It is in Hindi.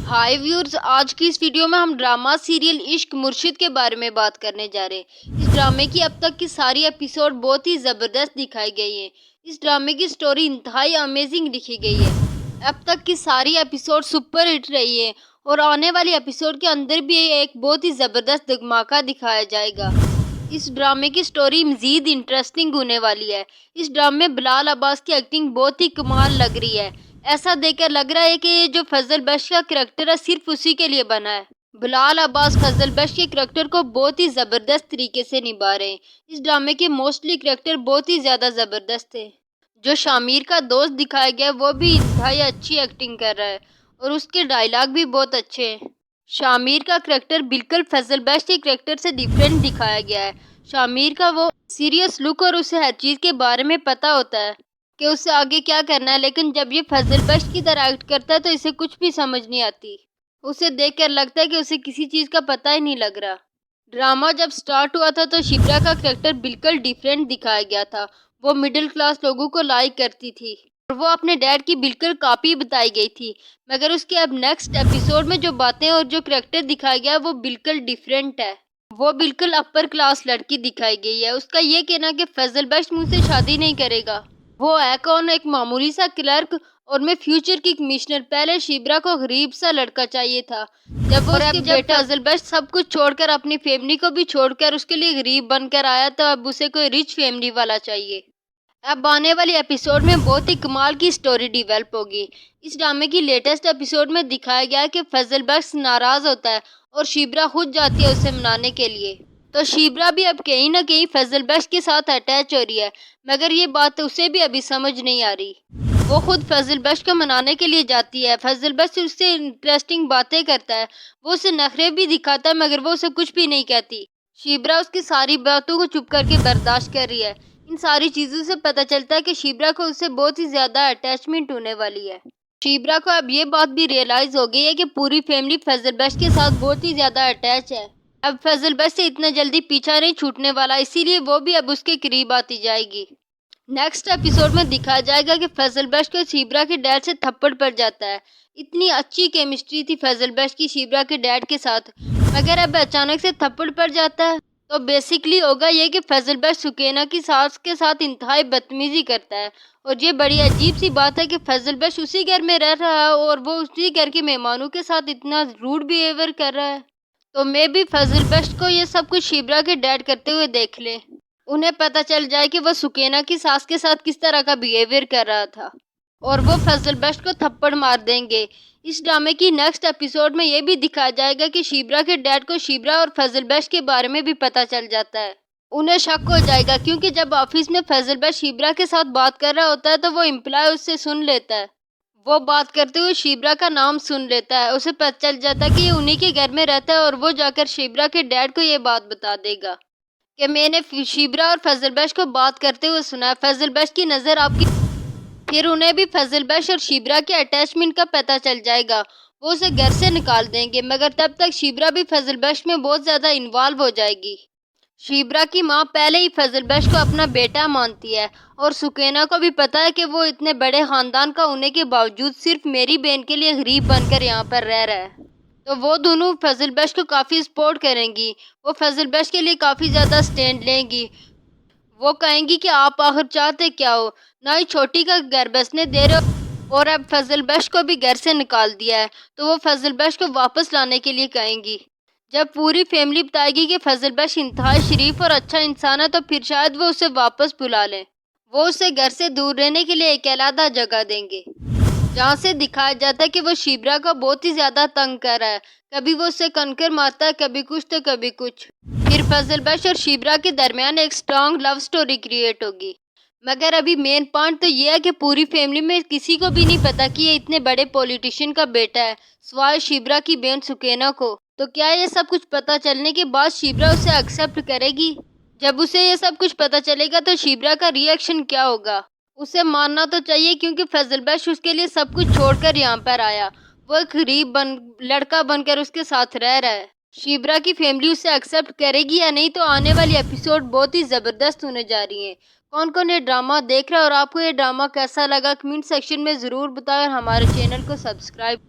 हाय व्यूअर्स, आज की इस वीडियो में हम ड्रामा सीरियल इश्क मुर्शिद के बारे में बात करने जा रहे हैं। इस ड्रामे की अब तक की सारी एपिसोड बहुत ही ज़बरदस्त दिखाई गई हैं। इस ड्रामे की स्टोरी इंतहाई अमेजिंग लिखी गई है। अब तक की सारी एपिसोड सुपर हिट रही है और आने वाली एपिसोड के अंदर भी एक बहुत ही ज़बरदस्त धमाका दिखाया जाएगा। इस ड्रामे की स्टोरी मज़ीद इंटरेस्टिंग होने वाली है। इस ड्रामे में बिलाल अब्बास की एक्टिंग बहुत ही कमाल लग रही है। ऐसा देखकर लग रहा है कि ये जो फजल बख्श का करैक्टर है सिर्फ उसी के लिए बना है। बिलाल अब्बास फजल बख्श के करैक्टर को बहुत ही ज़बरदस्त तरीके से निभा रहे हैं। इस ड्रामे के मोस्टली करैक्टर बहुत ही ज़्यादा ज़बरदस्त है। जो शामिर का दोस्त दिखाया गया वो भी इंतहाई अच्छी एक्टिंग कर रहा है और उसके डायलॉग भी बहुत अच्छे हैं। शामिर का करैक्टर बिल्कुल फजल बख्श के करैक्टर से डिफरेंट दिखाया गया है। शामिर का वो सीरियस लुक और उसे हर चीज़ के बारे में पता होता है कि उससे आगे क्या करना है, लेकिन जब ये फजल बख्श की तरह एक्ट करता है तो इसे कुछ भी समझ नहीं आती। उसे देखकर लगता है कि उसे किसी चीज़ का पता ही नहीं लग रहा। ड्रामा जब स्टार्ट हुआ था तो शिप्रा का करैक्टर बिल्कुल डिफरेंट दिखाया गया था। वो मिडिल क्लास लोगों को लाइक करती थी और वो अपने डैड की बिल्कुल कॉपी बताई गई थी। मगर उसके अब नेक्स्ट एपिसोड में जो बातें और जो करैक्टर दिखाया गया वो बिल्कुल डिफरेंट है। वो बिल्कुल अपर क्लास लड़की दिखाई गई है। उसका ये कहना कि फजल बख्श मुझसे शादी नहीं करेगा। वो है कौन? एक मामूली सा क्लर्क और मैं फ्यूचर की कमिश्नर। पहले शिब्रा को गरीब सा लड़का चाहिए था। जब फजल बख्श सब कुछ छोड़कर अपनी फैमिली को भी छोड़कर उसके लिए गरीब बनकर आया तो अब उसे कोई रिच फैमिली वाला चाहिए। अब आने वाली एपिसोड में बहुत ही कमाल की स्टोरी डेवलप होगी। इस ड्रामे की लेटेस्ट एपिसोड में दिखाया गया है कि फजल बख्श नाराज होता है और शिब्रा खुद जाती है उसे मनाने के लिए। तो शिब्रा भी अब कहीं ना कहीं फजल बख्श के साथ अटैच हो रही है, मगर ये बात उसे भी अभी समझ नहीं आ रही। वो खुद फजल बख्श को मनाने के लिए जाती है। फजल बख्श उससे इंटरेस्टिंग बातें करता है, वो उसे नखरे भी दिखाता है, मगर वो उसे कुछ भी नहीं कहती। शिब्रा उसकी सारी बातों को चुप करके बर्दाश्त कर रही है। इन सारी चीज़ों से पता चलता है कि शिब्रा को उससे बहुत ही ज़्यादा अटैचमेंट होने वाली है। शिब्रा को अब ये बात भी रियलाइज़ हो गई है कि पूरी फैमिली फजल बख्श के साथ बहुत ही ज़्यादा अटैच है। अब फजल बख्श से इतना जल्दी पीछा नहीं छूटने वाला, इसीलिए वो भी अब उसके करीब आती जाएगी। नेक्स्ट एपिसोड में दिखाया जाएगा कि फजल बख्श को शिब्रा के डैड से थप्पड़ पड़ जाता है। इतनी अच्छी केमिस्ट्री थी फजल बख्श की शिब्रा के डैड के साथ, मगर अब अचानक से थप्पड़ पड़ जाता है। तो बेसिकली होगा ये कि फजल बख्श सुकैना की सास के साथ इंतहाई बदतमीजी करता है। और ये बड़ी अजीब सी बात है कि फजल बख्श उसी घर में रह रहा है और वो उसी घर के मेहमानों के साथ इतना रूड बिहेवियर कर रहा है। तो मैं भी फजल बख्श को ये सब कुछ शिब्रा के डैड करते हुए देख ले। उन्हें पता चल जाए कि वो सुकैना की सास के साथ किस तरह का बिहेवियर कर रहा था और वो फजल बख्श को थप्पड़ मार देंगे। इस ड्रामे की नेक्स्ट एपिसोड में ये भी दिखाया जाएगा कि शिब्रा के डैड को शिब्रा और फजल बख्श के बारे में भी पता चल जाता है। उन्हें शक हो जाएगा क्योंकि जब ऑफिस में फजल बख्श शिब्रा के साथ बात कर रहा होता है तो वो एम्प्लॉय उससे सुन लेता है। वो बात करते हुए शिब्रा का नाम सुन लेता है। उसे पता चल जाता है कि ये उन्हीं के घर में रहता है और वो जाकर शिब्रा के डैड को ये बात बता देगा कि मैंने शिब्रा और फजल बख्श को बात करते हुए सुना। फजल बख्श की नज़र आपकी, फिर उन्हें भी फजल बख्श और शिब्रा के अटैचमेंट का पता चल जाएगा। वो उसे घर से निकाल देंगे, मगर तब तक शिब्रा भी फजल बख्श में बहुत ज़्यादा इन्वॉल्व हो जाएगी। शिब्रा की माँ पहले ही फजल बख्श को अपना बेटा मानती है और सुकैना को भी पता है कि वो इतने बड़े ख़ानदान का होने के बावजूद सिर्फ मेरी बहन के लिए गरीब बनकर यहाँ पर रह रहा है। तो वो दोनों फजल बख्श को काफ़ी सपोर्ट करेंगी। वो फजल बख्श के लिए काफ़ी ज़्यादा स्टैंड लेंगी। वो कहेंगी कि आप आखिर चाहते क्या हो, ना ही छोटी का घर बसने दे रहे हो और अब फजल बख्श को भी घर से निकाल दिया है, तो वो फजल बख्श को वापस लाने के लिए कहेंगी। जब पूरी फैमिली बताएगी कि फजल बख्श इंतहाई शरीफ और अच्छा इंसान है तो फिर शायद वो उसे वापस बुला लें। वो उसे घर से दूर रहने के लिए एक अलग जगह देंगे जहाँ से दिखाया जाता है कि वो शिब्रा को बहुत ही ज़्यादा तंग कर रहा है। कभी वो उसे कंकर मारता है, कभी कुछ तो कभी कुछ। फिर फजल बख्श और शिब्रा के दरमियान एक स्ट्रॉन्ग लव स्टोरी क्रिएट होगी। मगर अभी मेन पॉइंट तो ये है कि पूरी फैमिली में किसी को भी नहीं पता कि ये इतने बड़े पॉलिटिशियन का बेटा है, सिवाय शिब्रा की बहन सुकैना को। तो क्या ये सब कुछ पता चलने के बाद शिब्रा उसे एक्सेप्ट करेगी? जब उसे ये सब कुछ पता चलेगा तो शिब्रा का रिएक्शन क्या होगा? उसे मानना तो चाहिए क्योंकि फजल बख्श उसके लिए सब कुछ छोड़कर यहाँ पर आया। वो एक गरीब लड़का बनकर उसके साथ रह रहा है। शिब्रा की फैमिली उसे एक्सेप्ट करेगी या नहीं? तो आने वाली एपिसोड बहुत ही ज़बरदस्त होने जा रही है। कौन कौन ये ड्रामा देख रहा है और आपको ये ड्रामा कैसा लगा कमेंट सेक्शन में ज़रूर बताएं और हमारे चैनल को सब्सक्राइब